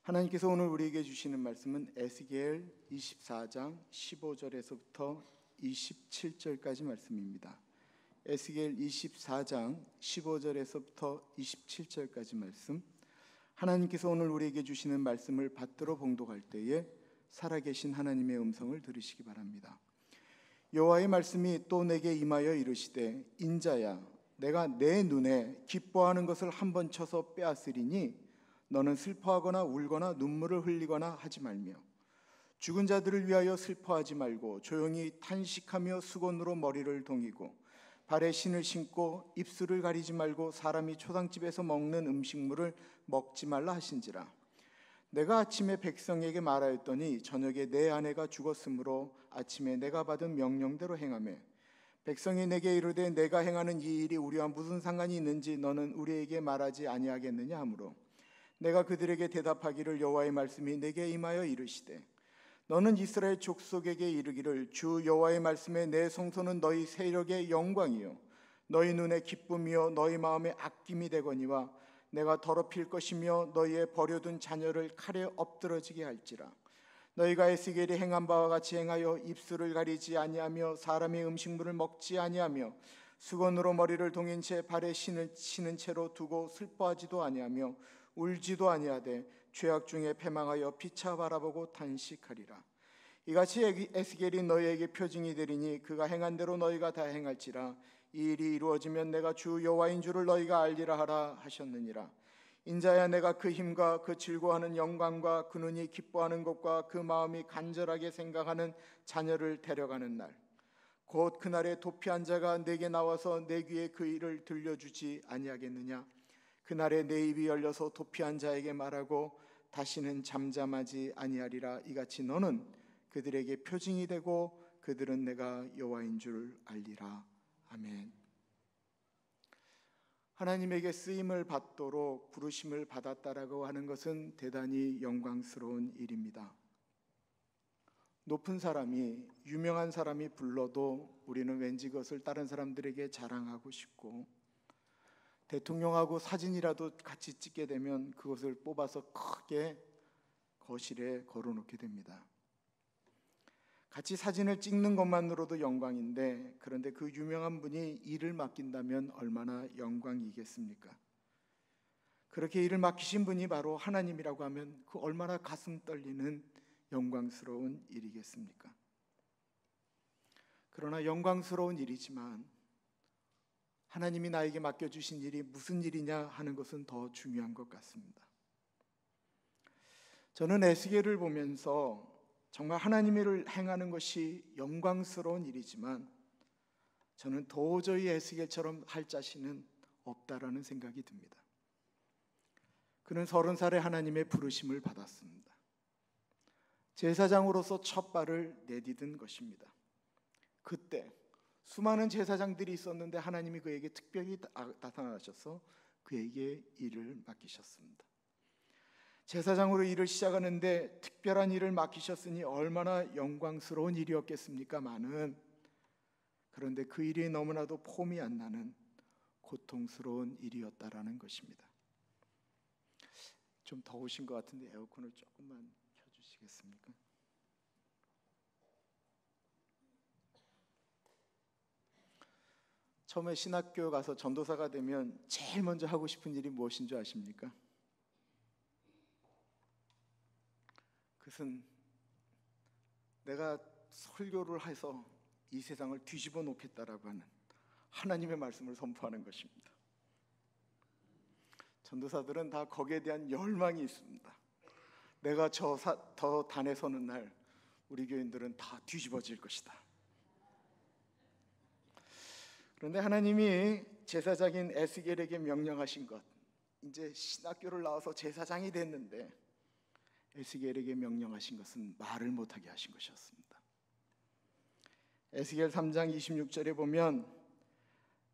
하나님께서 오늘 우리에게 주시는 말씀은 에스겔 24장 15절에서부터 27절까지 말씀입니다. 에스겔 24장 15절에서부터 27절까지 말씀, 하나님께서 오늘 우리에게 주시는 말씀을 받들어 봉독할 때에 살아계신 하나님의 음성을 들으시기 바랍니다. 여호와의 말씀이 또 내게 임하여 이르시되, 인자야, 내가 내 눈에 기뻐하는 것을 한번 쳐서 빼앗으리니 너는 슬퍼하거나 울거나 눈물을 흘리거나 하지 말며 죽은 자들을 위하여 슬퍼하지 말고 조용히 탄식하며 수건으로 머리를 동이고 발에 신을 신고 입술을 가리지 말고 사람이 초상집에서 먹는 음식물을 먹지 말라 하신지라. 내가 아침에 백성에게 말하였더니 저녁에 내 아내가 죽었으므로 아침에 내가 받은 명령대로 행하매 백성이 내게 이르되 내가 행하는 이 일이 우리와 무슨 상관이 있는지 너는 우리에게 말하지 아니하겠느냐 하므로 내가 그들에게 대답하기를 여호와의 말씀이 내게 임하여 이르시되, 너는 이스라엘 족속에게 이르기를 주 여호와의 말씀에 내 성소는 너희 세력의 영광이요 너희 눈에 기쁨이요 너희 마음에 아낌이 되거니와 내가 더럽힐 것이며 너희의 버려둔 자녀를 칼에 엎드러지게 할지라. 너희가 에스겔이 행한 바와 같이 행하여 입술을 가리지 아니하며 사람의 음식물을 먹지 아니하며 수건으로 머리를 동인 채 발에 신을 치는 채로 두고 슬퍼하지도 아니하며 울지도 아니하되 죄악 중에 패망하여 피차 바라보고 탄식하리라. 이같이 에스겔이 너희에게 표징이 되리니 그가 행한 대로 너희가 다 행할지라. 이 일이 이루어지면 내가 주 여호와인 줄을 너희가 알리라 하라 하셨느니라. 인자야, 내가 그 힘과 그 즐거워하는 영광과 그 눈이 기뻐하는 것과 그 마음이 간절하게 생각하는 자녀를 데려가는 날, 곧 그날에 도피한 자가 내게 나와서 내 귀에 그 일을 들려주지 아니하겠느냐. 그날에 내 입이 열려서 도피한 자에게 말하고 다시는 잠잠하지 아니하리라. 이같이 너는 그들에게 표징이 되고 그들은 내가 여호와인 줄 알리라. 아멘. 하나님에게 쓰임을 받도록 부르심을 받았다라고 하는 것은 대단히 영광스러운 일입니다. 높은 사람이, 유명한 사람이 불러도 우리는 왠지 그것을 다른 사람들에게 자랑하고 싶고, 대통령하고 사진이라도 같이 찍게 되면 그것을 뽑아서 크게 거실에 걸어놓게 됩니다. 같이 사진을 찍는 것만으로도 영광인데, 그런데 그 유명한 분이 일을 맡긴다면 얼마나 영광이겠습니까? 그렇게 일을 맡기신 분이 바로 하나님이라고 하면 그 얼마나 가슴 떨리는 영광스러운 일이겠습니까? 그러나 영광스러운 일이지만 하나님이 나에게 맡겨주신 일이 무슨 일이냐 하는 것은 더 중요한 것 같습니다. 저는 에스겔을 보면서 정말 하나님을 행하는 것이 영광스러운 일이지만 저는 도저히 에스겔처럼 할 자신은 없다라는 생각이 듭니다. 그는 30살에 하나님의 부르심을 받았습니다. 제사장으로서 첫 발을 내디딘 것입니다. 그때 수많은 제사장들이 있었는데 하나님이 그에게 특별히 나타나셔서 그에게 일을 맡기셨습니다. 제사장으로 일을 시작하는데 특별한 일을 맡기셨으니 얼마나 영광스러운 일이었겠습니까마는, 그런데 그 일이 너무나도 폼이 안 나는 고통스러운 일이었다라는 것입니다. 좀 더우신 것 같은데 에어컨을 조금만 켜주시겠습니까? 처음에 신학교 가서 전도사가 되면 제일 먼저 하고 싶은 일이 무엇인 줄 아십니까? 그것은 내가 설교를 해서 이 세상을 뒤집어 놓겠다라고 하는 하나님의 말씀을 선포하는 것입니다. 전도사들은 다 거기에 대한 열망이 있습니다. 내가 저 단에 서는 날 우리 교인들은 다 뒤집어질 것이다. 그런데 하나님이 제사장인 에스겔에게 명령하신 것, 이제 신학교를 나와서 제사장이 됐는데 에스겔에게 명령하신 것은 말을 못하게 하신 것이었습니다. 에스겔 3장 26절에 보면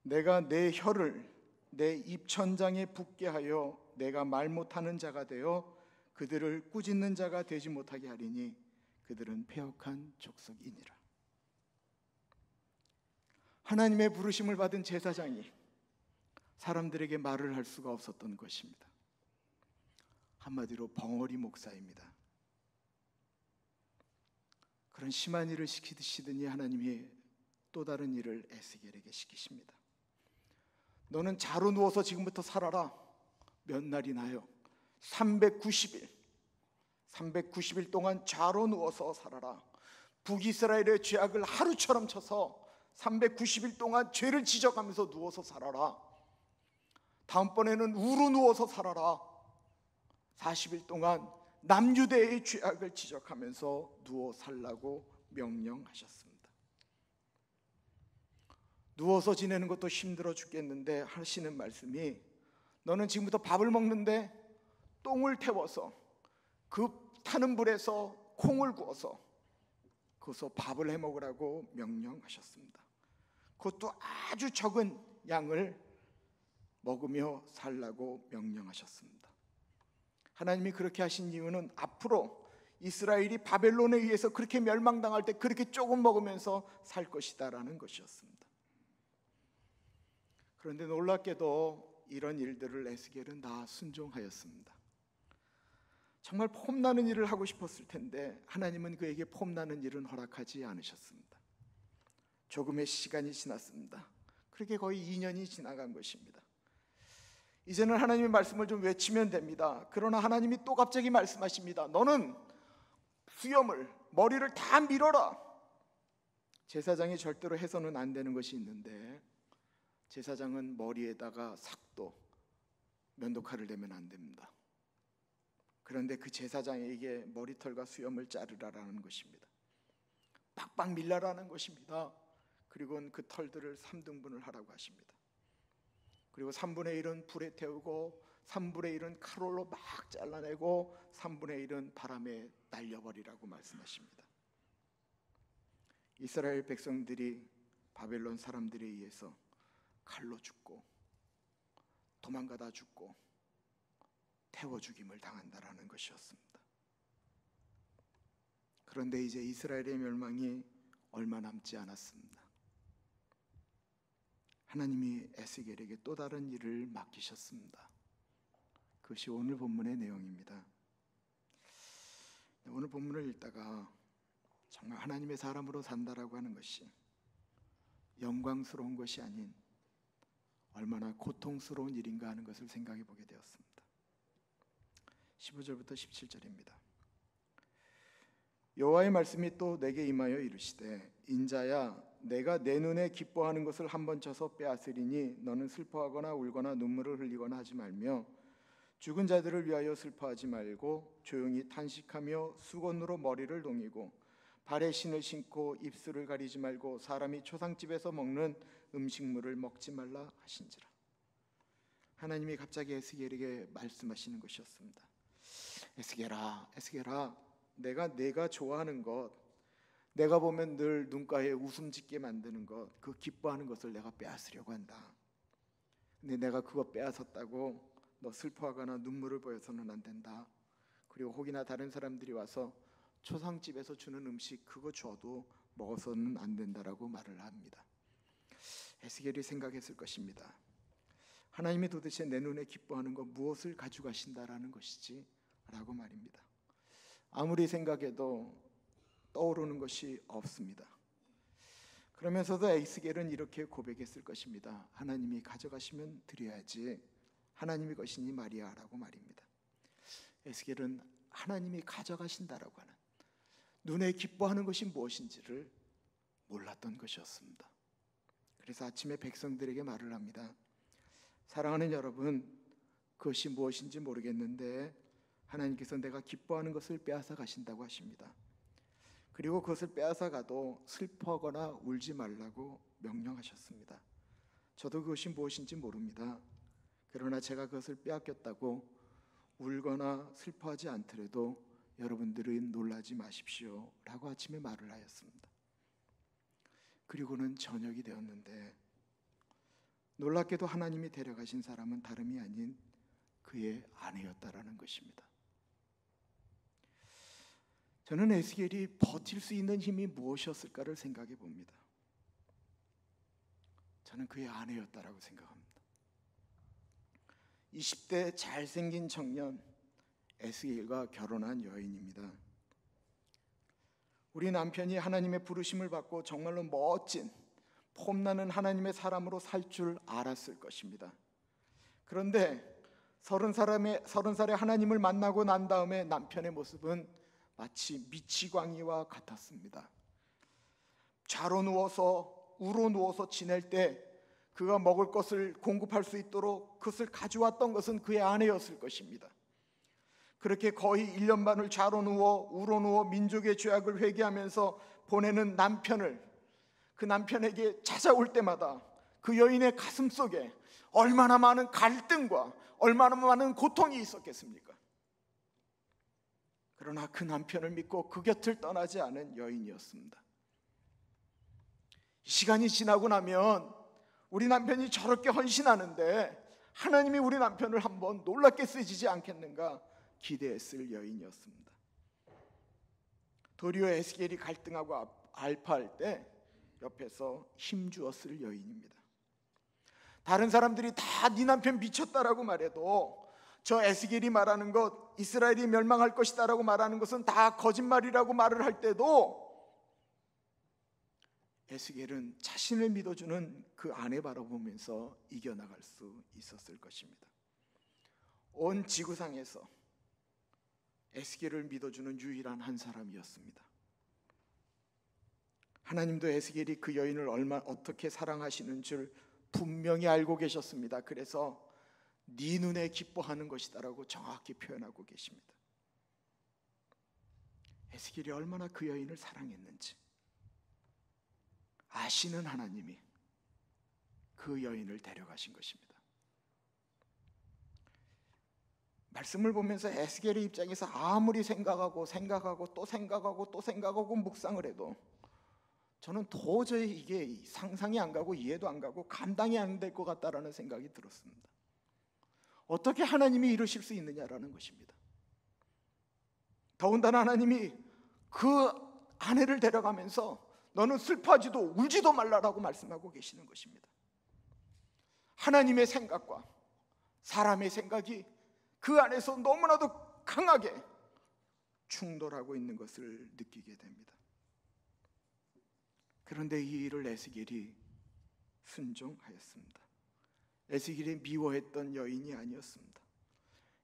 내가 내 혀를 내 입천장에 붙게 하여 내가 말 못하는 자가 되어 그들을 꾸짖는 자가 되지 못하게 하리니 그들은 패역한 족속이니라. 하나님의 부르심을 받은 제사장이 사람들에게 말을 할 수가 없었던 것입니다. 한마디로 벙어리 목사입니다. 그런 심한 일을 시키시더니 하나님이 또 다른 일을 에스겔에게 시키십니다. 너는 자로 누워서 지금부터 살아라. 몇 날이나요? 390일 동안 자로 누워서 살아라. 북이스라엘의 죄악을 하루처럼 쳐서 390일 동안 죄를 지적하면서 누워서 살아라. 다음번에는 우로 누워서 살아라. 40일 동안 남유대의 죄악을 지적하면서 누워 살라고 명령하셨습니다. 누워서 지내는 것도 힘들어 죽겠는데 하시는 말씀이, 너는 지금부터 밥을 먹는데 똥을 태워서 그 타는 불에서 콩을 구워서 거기서 밥을 해 먹으라고 명령하셨습니다. 그것도 아주 적은 양을 먹으며 살라고 명령하셨습니다. 하나님이 그렇게 하신 이유는 앞으로 이스라엘이 바벨론에 의해서 그렇게 멸망당할 때 그렇게 조금 먹으면서 살 것이다라는 것이었습니다. 그런데 놀랍게도 이런 일들을 에스겔은 다 순종하였습니다. 정말 폼나는 일을 하고 싶었을 텐데 하나님은 그에게 폼나는 일은 허락하지 않으셨습니다. 조금의 시간이 지났습니다. 그렇게 거의 2년이 지나간 것입니다. 이제는 하나님의 말씀을 좀 외치면 됩니다. 그러나 하나님이 또 갑자기 말씀하십니다. 너는 수염을, 머리를 다 밀어라. 제사장이 절대로 해서는 안 되는 것이 있는데, 제사장은 머리에다가 삭도, 면도칼을 대면 안 됩니다. 그런데 그 제사장에게 머리털과 수염을 자르라라는 것입니다. 빡빡 밀라라는 것입니다. 그리고 그 털들을 3등분을 하라고 하십니다. 그리고 3분의 1은 불에 태우고 3분의 1은 칼로 막 잘라내고 3분의 1은 바람에 날려버리라고 말씀하십니다. 이스라엘 백성들이 바벨론 사람들에 의해서 칼로 죽고 도망가다 죽고 태워 죽임을 당한다라는 것이었습니다. 그런데 이제 이스라엘의 멸망이 얼마 남지 않았습니다. 하나님이 에스겔에게 또 다른 일을 맡기셨습니다. 그것이 오늘 본문의 내용입니다. 오늘 본문을 읽다가 정말 하나님의 사람으로 산다라고 하는 것이 영광스러운 것이 아닌 얼마나 고통스러운 일인가 하는 것을 생각해 보게 되었습니다. 15절부터 17절입니다. 여호와의 말씀이 또 내게 임하여 이르시되, 인자야, 내가 내 눈에 기뻐하는 것을 한번 쳐서 빼앗으리니 너는 슬퍼하거나 울거나 눈물을 흘리거나 하지 말며 죽은 자들을 위하여 슬퍼하지 말고 조용히 탄식하며 수건으로 머리를 동이고 발에 신을 신고 입술을 가리지 말고 사람이 초상집에서 먹는 음식물을 먹지 말라 하신지라. 하나님이 갑자기 에스겔에게 말씀하시는 것이었습니다. 에스겔아, 내가 좋아하는 것, 내가 보면 늘 눈가에 웃음 짓게 만드는 것, 그 기뻐하는 것을 내가 빼앗으려고 한다. 근데 내가 그거 빼앗았다고 너 슬퍼하거나 눈물을 보여서는 안 된다. 그리고 혹이나 다른 사람들이 와서 초상집에서 주는 음식 그거 줘도 먹어서는 안 된다라고 말을 합니다. 에스겔이 생각했을 것입니다. 하나님이 도대체 내 눈에 기뻐하는 것 무엇을 가져가신다라는 것이지? 라고 말입니다. 아무리 생각해도 떠오르는 것이 없습니다. 그러면서도 에스겔은 이렇게 고백했을 것입니다. 하나님이 가져가시면 드려야지, 하나님이 것이니 말이야라고 말입니다. 에스겔은 하나님이 가져가신다라고 하는, 눈에 기뻐하는 것이 무엇인지를 몰랐던 것이었습니다. 그래서 아침에 백성들에게 말을 합니다. 사랑하는 여러분, 그것이 무엇인지 모르겠는데 하나님께서 내가 기뻐하는 것을 빼앗아 가신다고 하십니다. 그리고 그것을 빼앗아 가도 슬퍼하거나 울지 말라고 명령하셨습니다. 저도 그것이 무엇인지 모릅니다. 그러나 제가 그것을 빼앗겼다고 울거나 슬퍼하지 않더라도 여러분들은 놀라지 마십시오 라고 아침에 말을 하였습니다. 그리고는 저녁이 되었는데 놀랍게도 하나님이 데려가신 사람은 다름이 아닌 그의 아내였다라는 것입니다. 저는 에스겔이 버틸 수 있는 힘이 무엇이었을까를 생각해 봅니다. 저는 그의 아내였다라고 생각합니다. 20대 잘생긴 청년 에스겔과 결혼한 여인입니다. 우리 남편이 하나님의 부르심을 받고 정말로 멋진 폼나는 하나님의 사람으로 살 줄 알았을 것입니다. 그런데 30살에 하나님을 만나고 난 다음에 남편의 모습은 마치 미치광이와 같았습니다. 좌로 누워서 우로 누워서 지낼 때 그가 먹을 것을 공급할 수 있도록 그것을 가져왔던 것은 그의 아내였을 것입니다. 그렇게 거의 1년 반을 좌로 누워 우로 누워 민족의 죄악을 회개하면서 보내는 남편을, 그 남편에게 찾아올 때마다 그 여인의 가슴 속에 얼마나 많은 갈등과 얼마나 많은 고통이 있었겠습니까? 그러나 그 남편을 믿고 그 곁을 떠나지 않은 여인이었습니다. 시간이 지나고 나면 우리 남편이 저렇게 헌신하는데 하나님이 우리 남편을 한번 놀랍게 쓰시지 않겠는가 기대했을 여인이었습니다. 도리어 에스겔이 갈등하고 알파할 때 옆에서 힘주었을 여인입니다. 다른 사람들이 다 네 남편 미쳤다라고 말해도 저 에스겔이 말하는 것, 이스라엘이 멸망할 것이다라고 말하는 것은 다 거짓말이라고 말을 할 때도 에스겔은 자신을 믿어주는 그 아내 바라보면서 이겨나갈 수 있었을 것입니다. 온 지구상에서 에스겔을 믿어주는 유일한 한 사람이었습니다. 하나님도 에스겔이 그 여인을 어떻게 사랑하시는 줄 분명히 알고 계셨습니다. 그래서 네 눈에 기뻐하는 것이다라고 정확히 표현하고 계십니다. 에스겔이 얼마나 그 여인을 사랑했는지 아시는 하나님이 그 여인을 데려가신 것입니다. 말씀을 보면서 에스겔의 입장에서 아무리 생각하고 또 묵상을 해도 저는 도저히 이게 상상이 안 가고 이해도 안 가고 감당이 안 될 것 같다라는 생각이 들었습니다. 어떻게 하나님이 이러실 수 있느냐라는 것입니다. 더군다나 하나님이 그 아내를 데려가면서 너는 슬퍼하지도 울지도 말라라고 말씀하고 계시는 것입니다. 하나님의 생각과 사람의 생각이 그 안에서 너무나도 강하게 충돌하고 있는 것을 느끼게 됩니다. 그런데 이 일을 에스겔이 순종하였습니다. 에스겔이 미워했던 여인이 아니었습니다.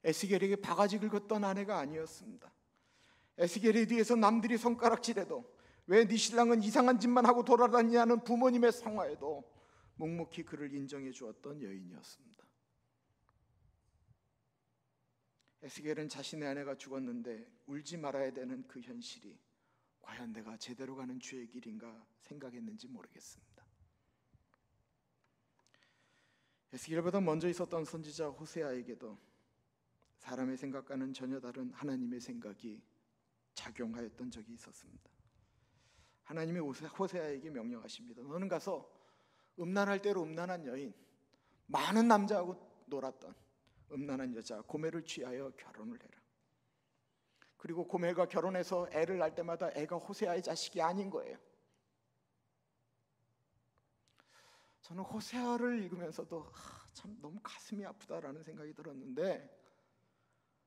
에스겔에게 바가지 긁었던 아내가 아니었습니다. 에스겔에 대해서 남들이 손가락질해도 왜 네 신랑은 이상한 짓만 하고 돌아다니냐는 부모님의 상화에도 묵묵히 그를 인정해 주었던 여인이었습니다. 에스겔은 자신의 아내가 죽었는데 울지 말아야 되는 그 현실이 과연 내가 제대로 가는 주의 길인가 생각했는지 모르겠습니다. 에스겔보다 먼저 있었던 선지자 호세아에게도 사람의 생각과는 전혀 다른 하나님의 생각이 작용하였던 적이 있었습니다. 하나님이 호세아에게 명령하십니다. 너는 가서 음란할 대로 음란한 여인, 많은 남자하고 놀았던 음란한 여자 고멜을 취하여 결혼을 해라. 그리고 고멜과 결혼해서 애를 낳을 때마다 애가 호세아의 자식이 아닌 거예요. 저는 호세아를 읽으면서도 참 너무 가슴이 아프다라는 생각이 들었는데,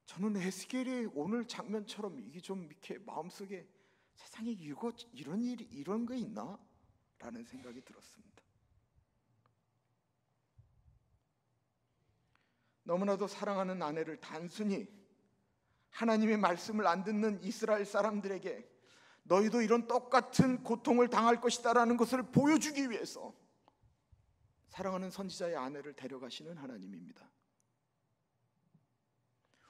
저는 에스겔이 오늘 장면처럼 이게 좀 이렇게 마음속에 세상에 이런 일이 이런 게 있나? 라는 생각이 들었습니다. 너무나도 사랑하는 아내를 단순히 하나님의 말씀을 안 듣는 이스라엘 사람들에게 너희도 이런 똑같은 고통을 당할 것이다라는 것을 보여주기 위해서 사랑하는 선지자의 아내를 데려가시는 하나님입니다.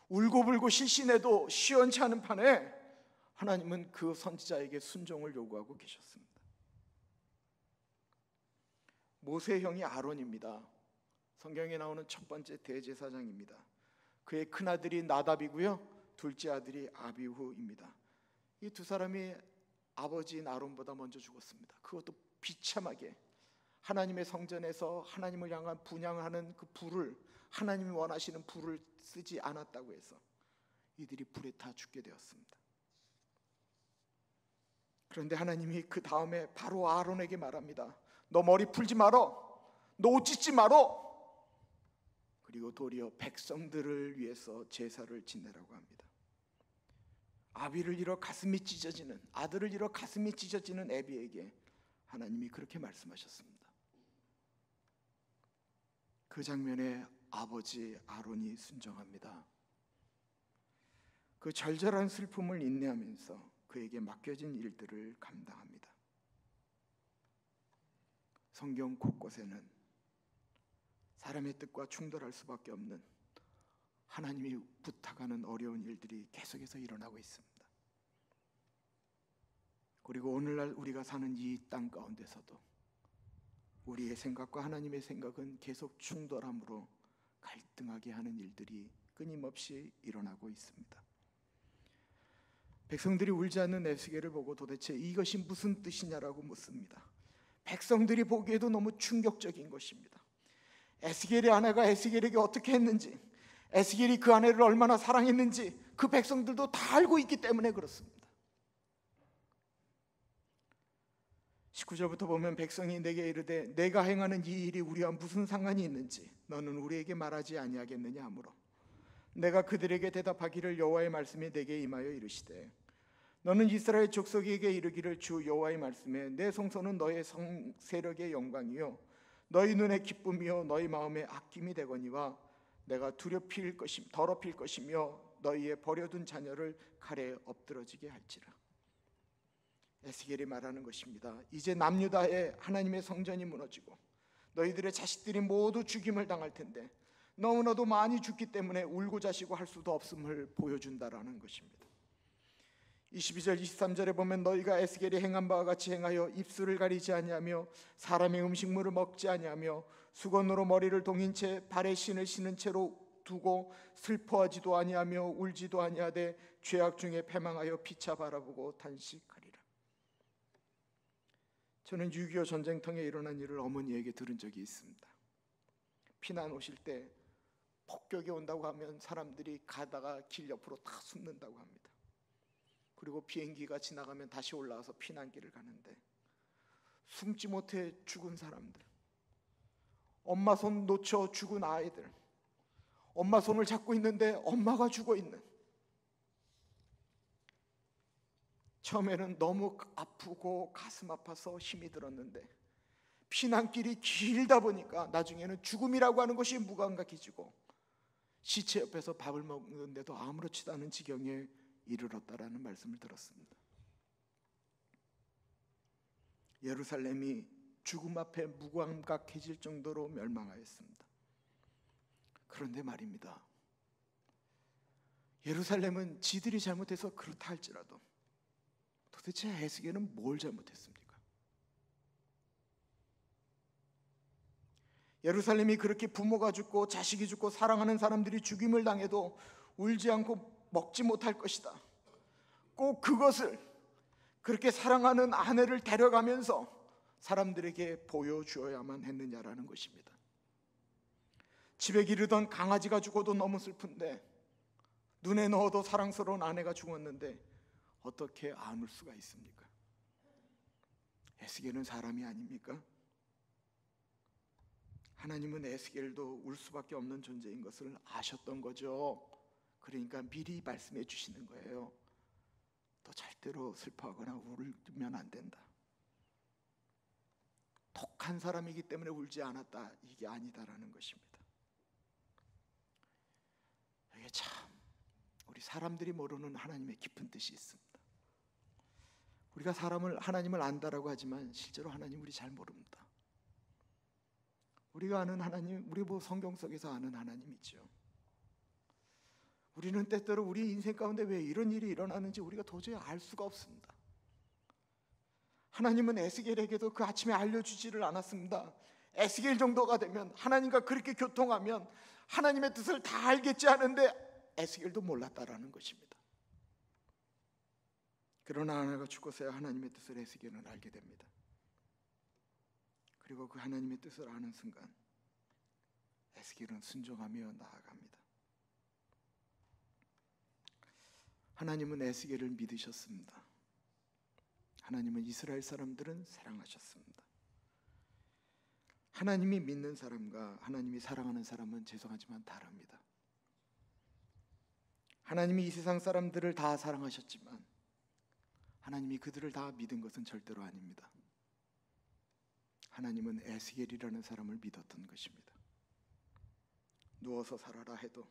울고불고 실신해도 시원치 않은 판에 하나님은 그 선지자에게 순종을 요구하고 계셨습니다. 모세의 형이 아론입니다. 성경에 나오는 첫 번째 대제사장입니다. 그의 큰아들이 나답이고요, 둘째 아들이 아비후입니다. 이 두 사람이 아버지인 아론보다 먼저 죽었습니다. 그것도 비참하게 하나님의 성전에서 하나님을 향한 분향하는 그 불을, 하나님이 원하시는 불을 쓰지 않았다고 해서 이들이 불에 타 죽게 되었습니다. 그런데 하나님이 그 다음에 바로 아론에게 말합니다. 너 머리 풀지 말어, 너 옷 찢지 말어. 그리고 도리어 백성들을 위해서 제사를 지내라고 합니다. 아비를 잃어 가슴이 찢어지는, 아들을 잃어 가슴이 찢어지는 애비에게 하나님이 그렇게 말씀하셨습니다. 그 장면에 아버지 아론이 순종합니다. 그 절절한 슬픔을 인내하면서 그에게 맡겨진 일들을 감당합니다. 성경 곳곳에는 사람의 뜻과 충돌할 수밖에 없는 하나님이 부탁하는 어려운 일들이 계속해서 일어나고 있습니다. 그리고 오늘날 우리가 사는 이 땅 가운데서도 우리의 생각과 하나님의 생각은 계속 충돌함으로 갈등하게 하는 일들이 끊임없이 일어나고 있습니다. 백성들이 울지 않는 에스겔을 보고 도대체 이것이 무슨 뜻이냐라고 묻습니다. 백성들이 보기에도 너무 충격적인 것입니다. 에스겔의 아내가 에스겔에게 어떻게 했는지, 에스겔이 그 아내를 얼마나 사랑했는지 그 백성들도 다 알고 있기 때문에 그렇습니다. 19절부터 보면 백성이 내게 이르되 내가 행하는 이 일이 우리와 무슨 상관이 있는지 너는 우리에게 말하지 아니하겠느냐 하므로 내가 그들에게 대답하기를 여호와의 말씀이 내게 임하여 이르시되 너는 이스라엘 족속에게 이르기를 주 여호와의 말씀에 내 성소는 너의 세력의 영광이요 너희 눈의 기쁨이요 너희 마음의 아낌이 되거니와 내가 더럽힐 것이며 너희의 버려둔 자녀를 칼에 엎드러지게 할지라. 에스겔이 말하는 것입니다. 이제 남유다에 하나님의 성전이 무너지고 너희들의 자식들이 모두 죽임을 당할 텐데 너무나도 많이 죽기 때문에 울고 자시고 할 수도 없음을 보여준다라는 것입니다. 22절 23절에 보면 너희가 에스겔이 행한 바와 같이 행하여 입술을 가리지 아니하며 사람의 음식물을 먹지 아니하며 수건으로 머리를 동인 채 발에 신을 신은 채로 두고 슬퍼하지도 아니하며 울지도 아니하되 죄악 중에 패망하여 피차 바라보고 탄식하리라. 저는 6.25 전쟁통에 일어난 일을 어머니에게 들은 적이 있습니다. 피난 오실 때 폭격이 온다고 하면 사람들이 가다가 길 옆으로 다 숨는다고 합니다. 그리고 비행기가 지나가면 다시 올라와서 피난길을 가는데 숨지 못해 죽은 사람들, 엄마 손 놓쳐 죽은 아이들, 엄마 손을 잡고 있는데 엄마가 죽어 있는, 처음에는 너무 아프고 가슴 아파서 힘이 들었는데 피난길이 길다 보니까 나중에는 죽음이라고 하는 것이 무감각해지고 시체 옆에서 밥을 먹는데도 아무렇지도 않은 지경에 이르렀다라는 말씀을 들었습니다. 예루살렘이 죽음 앞에 무감각해질 정도로 멸망하였습니다. 그런데 말입니다, 예루살렘은 지들이 잘못해서 그렇다 할지라도 도대체 에스겔은 뭘 잘못했습니까? 예루살렘이 그렇게 부모가 죽고 자식이 죽고 사랑하는 사람들이 죽임을 당해도 울지 않고 먹지 못할 것이다. 꼭 그것을 그렇게 사랑하는 아내를 데려가면서 사람들에게 보여주어야만 했느냐라는 것입니다. 집에 기르던 강아지가 죽어도 너무 슬픈데 눈에 넣어도 사랑스러운 아내가 죽었는데 어떻게 안 울 수가 있습니까? 에스겔은 사람이 아닙니까? 하나님은 에스겔도 울 수밖에 없는 존재인 것을 아셨던 거죠. 그러니까 미리 말씀해 주시는 거예요. 너 절대로 슬퍼하거나 울면 안 된다. 독한 사람이기 때문에 울지 않았다, 이게 아니다라는 것입니다. 이게 참 우리 사람들이 모르는 하나님의 깊은 뜻이 있습니다. 우리가 하나님을 안다라고 하지만 실제로 하나님 우리 잘 모릅니다. 우리가 아는 하나님, 우리 성경 속에서 아는 하나님이죠. 우리는 때때로 우리 인생 가운데 왜 이런 일이 일어나는지 우리가 도저히 알 수가 없습니다. 하나님은 에스겔에게도 그 아침에 알려주지를 않았습니다. 에스겔 정도가 되면, 하나님과 그렇게 교통하면 하나님의 뜻을 다 알겠지 하는데 에스겔도 몰랐다라는 것입니다. 그러나 아내가 죽고서야 하나님의 뜻을 에스겔은 알게 됩니다. 그리고 그 하나님의 뜻을 아는 순간 에스겔은 순종하며 나아갑니다. 하나님은 에스겔을 믿으셨습니다. 하나님은 이스라엘 사람들은 사랑하셨습니다. 하나님이 믿는 사람과 하나님이 사랑하는 사람은 죄송하지만 다릅니다. 하나님이 이 세상 사람들을 다 사랑하셨지만 하나님이 그들을 다 믿은 것은 절대로 아닙니다. 하나님은 에스겔이라는 사람을 믿었던 것입니다. 누워서 살아라 해도,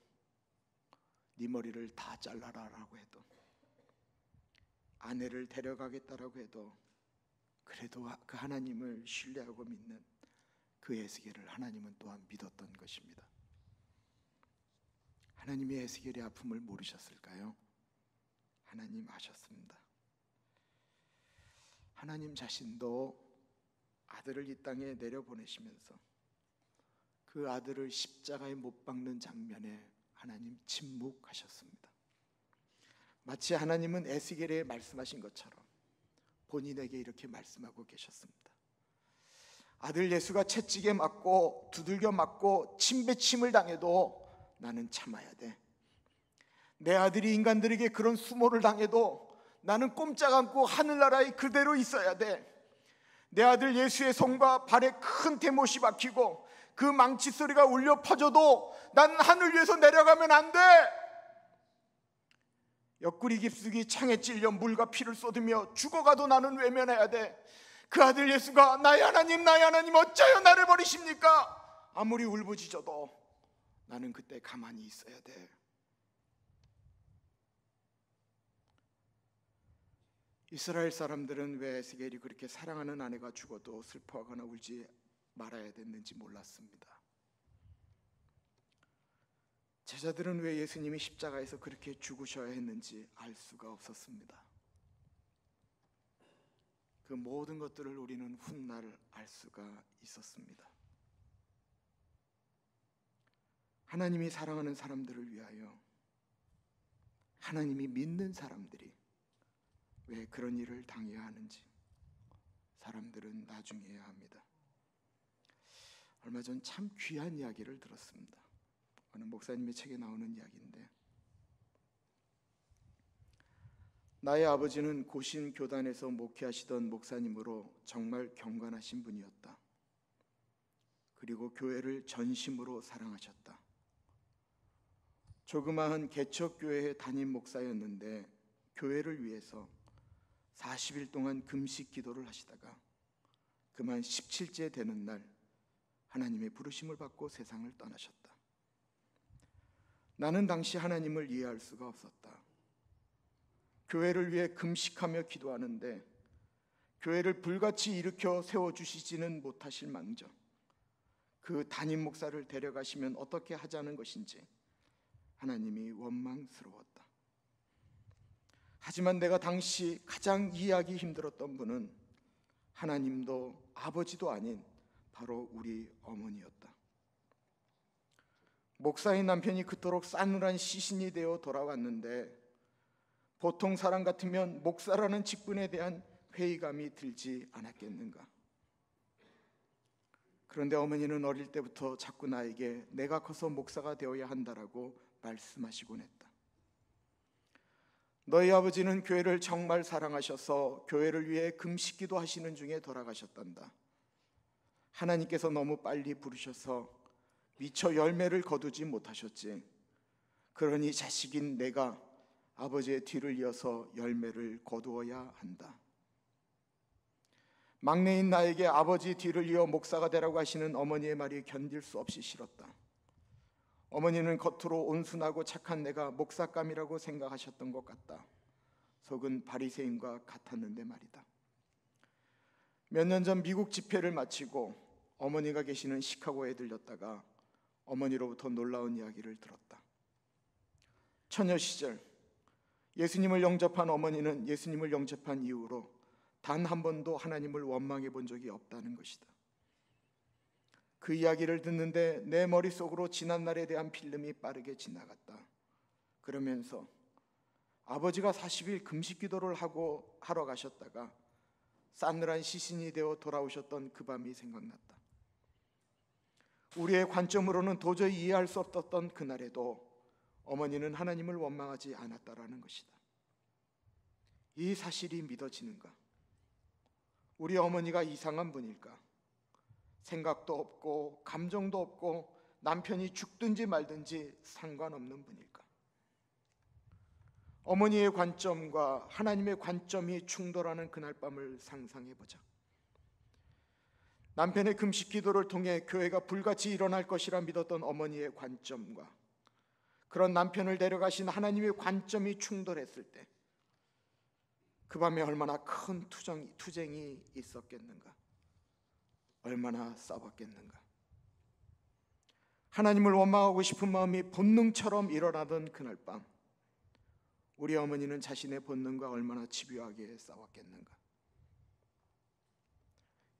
네 머리를 다 잘라라라고 해도, 아내를 데려가겠다라고 해도, 그래도 그 하나님을 신뢰하고 믿는 그 에스겔을 하나님은 또한 믿었던 것입니다. 하나님이 에스겔의 아픔을 모르셨을까요? 하나님 아셨습니다. 하나님 자신도 아들을 이 땅에 내려보내시면서 그 아들을 십자가에 못 박는 장면에 하나님 침묵하셨습니다. 마치 하나님은 에스겔에 말씀하신 것처럼 본인에게 이렇게 말씀하고 계셨습니다. 아들 예수가 채찍에 맞고 두들겨 맞고 침뱉침을 당해도 나는 참아야 돼. 내 아들이 인간들에게 그런 수모를 당해도 나는 꼼짝 않고 하늘나라에 그대로 있어야 돼. 내 아들 예수의 손과 발에 큰 대못이 박히고 그 망치 소리가 울려 퍼져도 나는 하늘 위에서 내려가면 안 돼. 옆구리 깊숙이 창에 찔려 물과 피를 쏟으며 죽어가도 나는 외면해야 돼. 그 아들 예수가 나의 하나님 어찌하여 나를 버리십니까? 아무리 울부짖어도 나는 그때 가만히 있어야 돼. 이스라엘 사람들은 왜 에스겔이 그렇게 사랑하는 아내가 죽어도 슬퍼하거나 울지 말아야 됐는지 몰랐습니다. 제자들은 왜 예수님이 십자가에서 그렇게 죽으셔야 했는지 알 수가 없었습니다. 그 모든 것들을 우리는 훗날 알 수가 있었습니다. 하나님이 사랑하는 사람들을 위하여 하나님이 믿는 사람들이 왜 그런 일을 당해야 하는지 사람들은 나중에야 합니다. 얼마 전 참 귀한 이야기를 들었습니다. 어느 목사님의 책에 나오는 이야기인데, 나의 아버지는 고신 교단에서 목회하시던 목사님으로 정말 경건하신 분이었다. 그리고 교회를 전심으로 사랑하셨다. 조그마한 개척교회의 담임 목사였는데 교회를 위해서 40일 동안 금식 기도를 하시다가 그만 17째 되는 날 하나님의 부르심을 받고 세상을 떠나셨다. 나는 당시 하나님을 이해할 수가 없었다. 교회를 위해 금식하며 기도하는데 교회를 불같이 일으켜 세워주시지는 못하실 망정 그 담임 목사를 데려가시면 어떻게 하자는 것인지 하나님이 원망스러웠다. 하지만 내가 당시 가장 이해하기 힘들었던 분은 하나님도 아버지도 아닌 바로 우리 어머니였다. 목사의 남편이 그토록 싸늘한 시신이 되어 돌아왔는데 보통 사람 같으면 목사라는 직분에 대한 회의감이 들지 않았겠는가. 그런데 어머니는 어릴 때부터 자꾸 나에게 내가 커서 목사가 되어야 한다라고 말씀하시곤 했다. 너희 아버지는 교회를 정말 사랑하셔서 교회를 위해 금식기도 하시는 중에 돌아가셨단다. 하나님께서 너무 빨리 부르셔서 미처 열매를 거두지 못하셨지. 그러니 자식인 내가 아버지의 뒤를 이어서 열매를 거두어야 한다. 막내인 나에게 아버지 뒤를 이어 목사가 되라고 하시는 어머니의 말이 견딜 수 없이 싫었다. 어머니는 겉으로 온순하고 착한 내가 목사감이라고 생각하셨던 것 같다. 속은 바리새인과 같았는데 말이다. 몇 년 전 미국 집회를 마치고 어머니가 계시는 시카고에 들렸다가 어머니로부터 놀라운 이야기를 들었다. 처녀 시절 예수님을 영접한 어머니는 예수님을 영접한 이후로 단 한 번도 하나님을 원망해 본 적이 없다는 것이다. 그 이야기를 듣는데 내 머릿속으로 지난날에 대한 필름이 빠르게 지나갔다. 그러면서 아버지가 40일 금식 기도를 하러 가셨다가 싸늘한 시신이 되어 돌아오셨던 그 밤이 생각났다. 우리의 관점으로는 도저히 이해할 수 없었던 그날에도 어머니는 하나님을 원망하지 않았다라는 것이다. 이 사실이 믿어지는가? 우리 어머니가 이상한 분일까? 생각도 없고 감정도 없고 남편이 죽든지 말든지 상관없는 분일까? 어머니의 관점과 하나님의 관점이 충돌하는 그날 밤을 상상해 보자. 남편의 금식 기도를 통해 교회가 불같이 일어날 것이라 믿었던 어머니의 관점과 그런 남편을 데려가신 하나님의 관점이 충돌했을 때 그 밤에 얼마나 큰 투쟁이 있었겠는가, 얼마나 싸웠겠는가. 하나님을 원망하고 싶은 마음이 본능처럼 일어나던 그날 밤, 우리 어머니는 자신의 본능과 얼마나 집요하게 싸웠겠는가.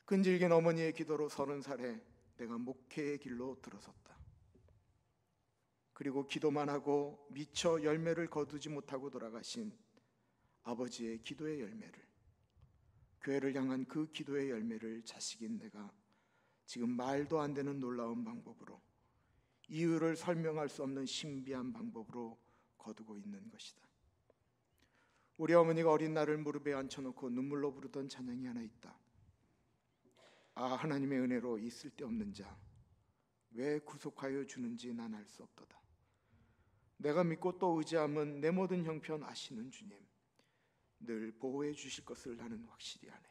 끈질긴 어머니의 기도로 30살에 내가 목회의 길로 들어섰다. 그리고 기도만 하고 미처 열매를 거두지 못하고 돌아가신 아버지의 기도의 열매를, 교회를 향한 그 기도의 열매를 자식인 내가 지금 말도 안 되는 놀라운 방법으로, 이유를 설명할 수 없는 신비한 방법으로 거두고 있는 것이다. 우리 어머니가 어린 날을 무릎에 앉혀놓고 눈물로 부르던 찬양이 하나 있다. 아, 하나님의 은혜로 이 쓸데없는 자 왜 구속하여 주는지 난 알 수 없도다. 내가 믿고 또 의지함은 내 모든 형편 아시는 주님, 늘 보호해 주실 것을 나는 확실히 아네.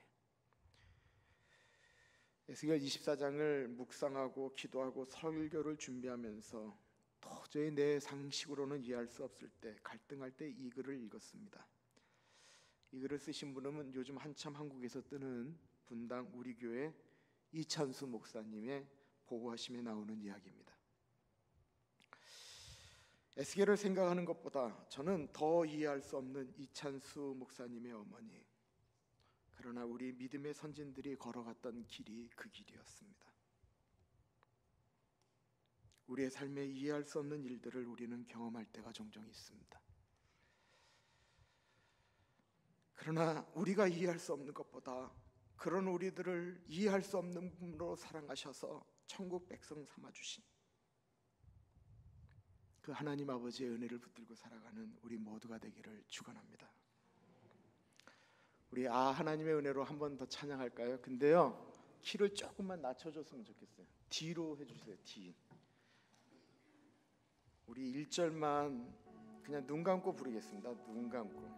에스겔 24장을 묵상하고 기도하고 설교를 준비하면서 도저히 내 상식으로는 이해할 수 없을 때, 갈등할 때 이 글을 읽었습니다. 이 글을 쓰신 분은 요즘 한참 한국에서 뜨는 분당 우리 교회 이찬수 목사님의 보고하심에 나오는 이야기입니다. 에스겔을 생각하는 것보다 저는 더 이해할 수 없는 이찬수 목사님의 어머니, 그러나 우리 믿음의 선진들이 걸어갔던 길이 그 길이었습니다. 우리의 삶에 이해할 수 없는 일들을 우리는 경험할 때가 종종 있습니다. 그러나 우리가 이해할 수 없는 것보다 그런 우리들을 이해할 수 없는 분으로 사랑하셔서 천국 백성 삼아주신 그 하나님 아버지의 은혜를 붙들고 살아가는 우리 모두가 되기를 축원합니다. 우리 하나님의 은혜로 한 번 더 찬양할까요? 근데요, 키를 조금만 낮춰줬으면 좋겠어요. D로 해주세요. D. 우리 1절만 그냥 눈 감고 부르겠습니다. 눈 감고.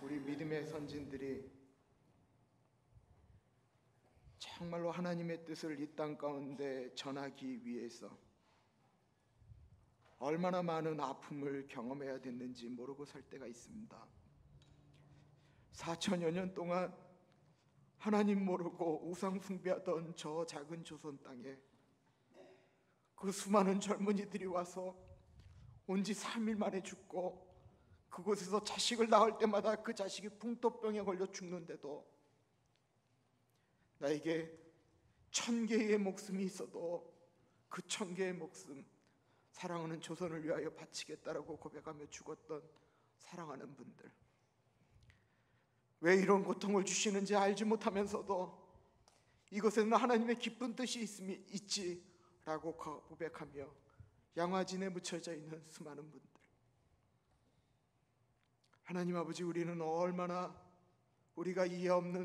우리 믿음의 선진들이 정말로 하나님의 뜻을 이 땅 가운데 전하기 위해서 얼마나 많은 아픔을 경험해야 됐는지 모르고 살 때가 있습니다. 4천여 년 동안 하나님 모르고 우상 숭배하던 저 작은 조선 땅에 그 수많은 젊은이들이 와서 온 지 3일 만에 죽고 그곳에서 자식을 낳을 때마다 그 자식이 풍토병에 걸려 죽는데도 나에게 1000개의 목숨이 있어도 그 1000개의 목숨 사랑하는 조선을 위하여 바치겠다라고 고백하며 죽었던 사랑하는 분들, 왜 이런 고통을 주시는지 알지 못하면서도 이것에는 하나님의 기쁜 뜻이 있지라고 고백하며 양화진에 묻혀져 있는 수많은 분들, 하나님 아버지, 우리는 얼마나 우리가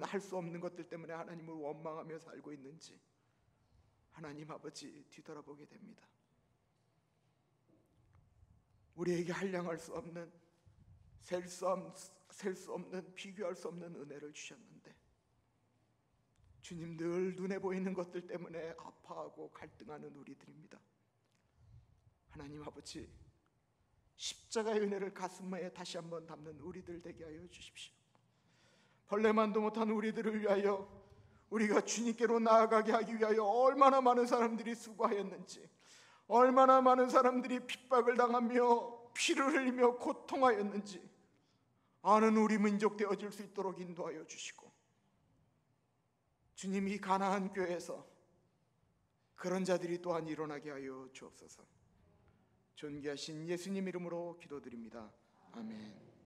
할 수 없는 것들 때문에 하나님을 원망하며 살고 있는지 하나님 아버지 뒤돌아보게 됩니다. 우리에게 한량할 수 없는, 셀 수 없는, 비교할 수 없는 은혜를 주셨는데 주님, 늘 눈에 보이는 것들 때문에 아파하고 갈등하는 우리들입니다. 하나님 아버지, 십자가의 은혜를 가슴에 다시 한번 담는 우리들 되게 하여 주십시오. 벌레만도 못한 우리들을 위하여, 우리가 주님께로 나아가게 하기 위하여 얼마나 많은 사람들이 수고하였는지, 얼마나 많은 사람들이 핍박을 당하며 피를 흘리며 고통하였는지 아는 우리 민족 되어질 수 있도록 인도하여 주시고, 주님이 가나안 교회에서 그런 자들이 또한 일어나게 하여 주옵소서. 존귀하신 예수님 이름으로 기도드립니다. 아멘.